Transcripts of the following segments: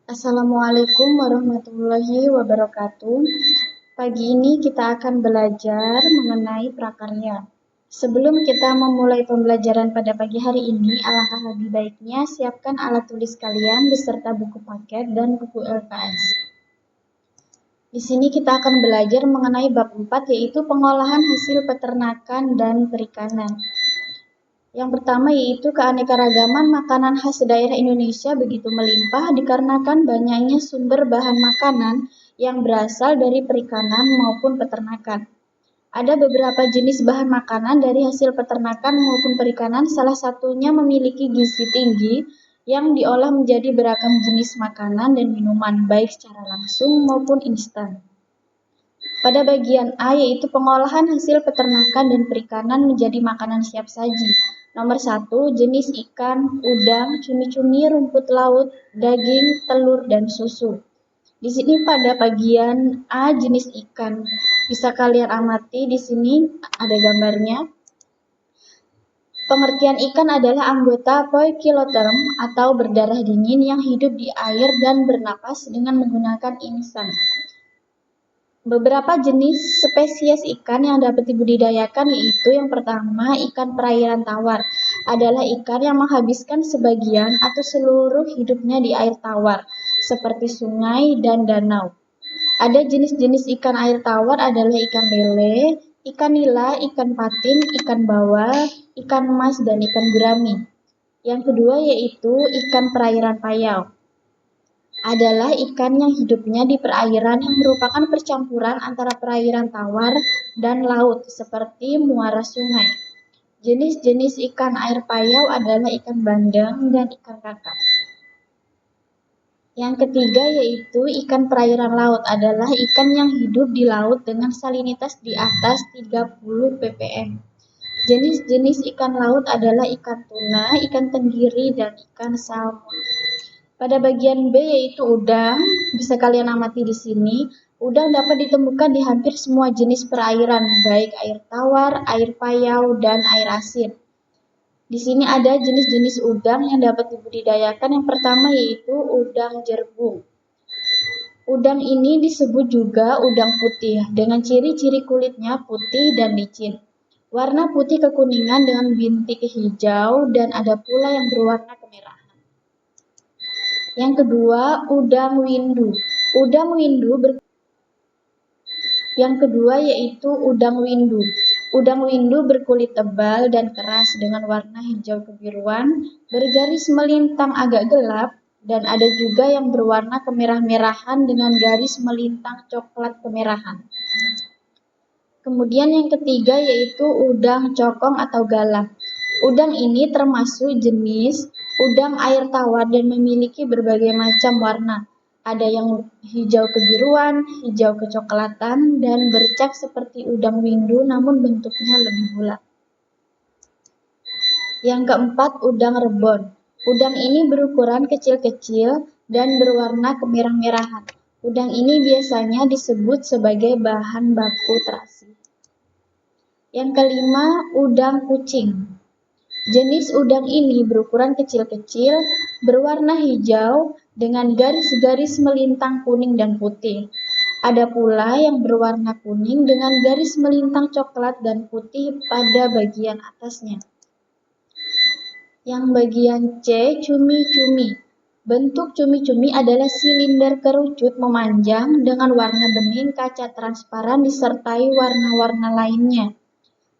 Assalamualaikum warahmatullahi wabarakatuh. Pagi ini kita akan belajar mengenai prakarya. Sebelum kita memulai pembelajaran pada pagi hari ini, alangkah lebih baiknya siapkan alat tulis kalian beserta buku paket dan buku LKS. Di sini kita akan belajar mengenai bab 4 yaitu pengolahan hasil peternakan dan perikanan. Yang pertama yaitu keanekaragaman makanan khas daerah Indonesia begitu melimpah dikarenakan banyaknya sumber bahan makanan yang berasal dari perikanan maupun peternakan. Ada beberapa jenis bahan makanan dari hasil peternakan maupun perikanan, salah satunya memiliki gizi tinggi yang diolah menjadi beragam jenis makanan dan minuman, baik secara langsung maupun instan. Pada bagian A yaitu pengolahan hasil peternakan dan perikanan menjadi makanan siap saji. Nomor 1, jenis ikan, udang, cumi-cumi, rumput laut, daging, telur, dan susu. Di sini pada bagian A jenis ikan. Bisa kalian amati di sini ada gambarnya. Pengertian ikan adalah anggota Poikiloterm atau berdarah dingin yang hidup di air dan bernapas dengan menggunakan insang. Beberapa jenis spesies ikan yang dapat dibudidayakan yaitu yang pertama, ikan perairan tawar adalah ikan yang menghabiskan sebagian atau seluruh hidupnya di air tawar, seperti sungai dan danau. Ada jenis-jenis ikan air tawar adalah ikan lele, ikan nila, ikan patin, ikan bawal, ikan mas, dan ikan gurami. Yang kedua yaitu ikan perairan payau. Adalah ikan yang hidupnya di perairan yang merupakan percampuran antara perairan tawar dan laut seperti muara sungai. Jenis-jenis ikan air payau adalah ikan bandeng dan ikan kakap. Yang ketiga yaitu ikan perairan laut adalah ikan yang hidup di laut dengan salinitas di atas 30 ppm. Jenis-jenis ikan laut adalah ikan tuna, ikan tenggiri, dan ikan salmon. Pada bagian B yaitu udang, bisa kalian amati di sini. Udang dapat ditemukan di hampir semua jenis perairan, baik air tawar, air payau, dan air asin. Di sini ada jenis-jenis udang yang dapat dibudidayakan. Yang pertama yaitu udang jerbung. Udang ini disebut juga udang putih dengan ciri-ciri kulitnya putih dan licin. Warna putih kekuningan dengan bintik hijau dan ada pula yang berwarna kemerahan. Yang kedua, udang windu. Yang kedua yaitu udang windu. Udang windu berkulit tebal dan keras dengan warna hijau kebiruan, bergaris melintang agak gelap, dan ada juga yang berwarna kemerah-merahan dengan garis melintang coklat kemerahan. Kemudian yang ketiga yaitu udang cokong atau galah. Udang ini termasuk jenis udang air tawar dan memiliki berbagai macam warna. Ada yang hijau kebiruan, hijau kecoklatan, dan bercak seperti udang windu namun bentuknya lebih bulat. Yang keempat, udang rebon. Udang ini berukuran kecil-kecil dan berwarna kemerah-merahan. Udang ini biasanya disebut sebagai bahan baku terasi. Yang kelima, udang kucing. Jenis udang ini berukuran kecil-kecil, berwarna hijau dengan garis-garis melintang kuning dan putih. Ada pula yang berwarna kuning dengan garis melintang coklat dan putih pada bagian atasnya. Yang bagian C, cumi-cumi. Bentuk cumi-cumi adalah silinder kerucut memanjang dengan warna bening kaca transparan disertai warna-warna lainnya.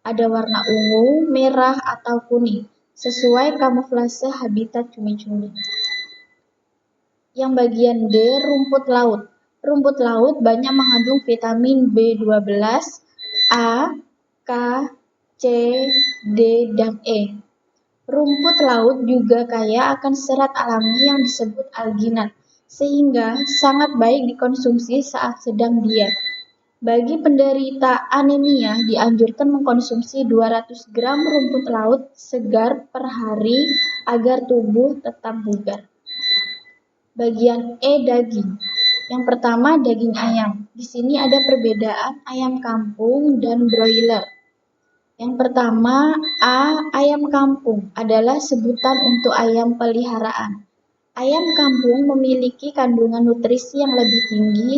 Ada warna ungu, merah, atau kuning, sesuai kamuflase habitat cumi-cumi. Yang bagian D, rumput laut. Rumput laut banyak mengandung vitamin B12, A, K, C, D, dan E. Rumput laut juga kaya akan serat alami yang disebut alginat, sehingga sangat baik dikonsumsi saat sedang diet. Bagi penderita anemia, dianjurkan mengkonsumsi 200 gram rumput laut segar per hari agar tubuh tetap bugar. Bagian E, daging. Yang pertama, daging ayam. Di sini ada perbedaan ayam kampung dan broiler. Yang pertama, A, ayam kampung adalah sebutan untuk ayam peliharaan. Ayam kampung memiliki kandungan nutrisi yang lebih tinggi,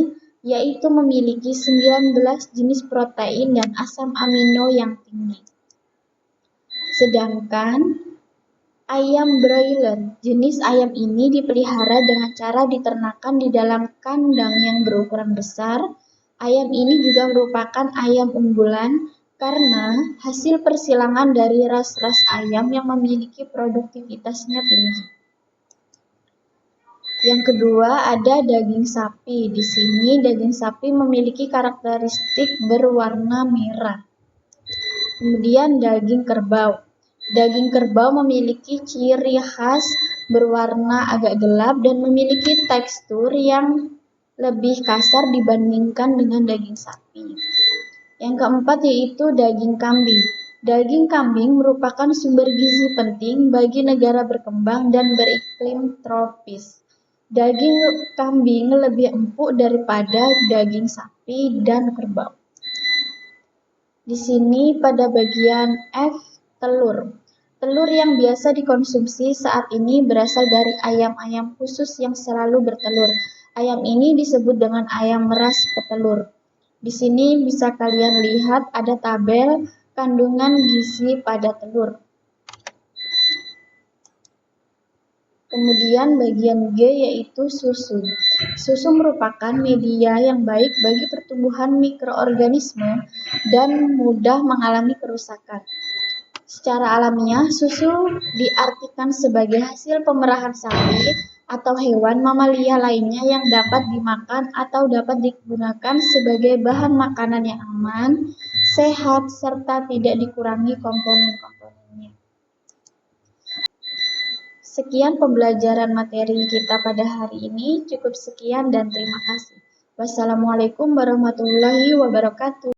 yaitu memiliki 19 jenis protein dan asam amino yang tinggi. Sedangkan ayam broiler, jenis ayam ini dipelihara dengan cara diternakan di dalam kandang yang berukuran besar. Ayam ini juga merupakan ayam unggulan karena hasil persilangan dari ras-ras ayam yang memiliki produktivitasnya tinggi. Yang kedua ada daging sapi. Di sini daging sapi memiliki karakteristik berwarna merah. Kemudian daging kerbau. Daging kerbau memiliki ciri khas berwarna agak gelap dan memiliki tekstur yang lebih kasar dibandingkan dengan daging sapi. Yang keempat yaitu daging kambing. Daging kambing merupakan sumber gizi penting bagi negara berkembang dan beriklim tropis. Daging kambing lebih empuk daripada daging sapi dan kerbau. Di sini pada bagian F, telur. Telur yang biasa dikonsumsi saat ini berasal dari ayam-ayam khusus yang selalu bertelur. Ayam ini disebut dengan ayam ras petelur. Di sini bisa kalian lihat ada tabel kandungan gizi pada telur. Kemudian bagian G yaitu susu. Susu merupakan media yang baik bagi pertumbuhan mikroorganisme dan mudah mengalami kerusakan. Secara alamiah, susu diartikan sebagai hasil pemerahan sapi atau hewan mamalia lainnya yang dapat dimakan atau dapat digunakan sebagai bahan makanan yang aman, sehat, serta tidak dikurangi komponen-komponennya. Sekian pembelajaran materi kita pada hari ini. Cukup sekian dan terima kasih. Wassalamualaikum warahmatullahi wabarakatuh.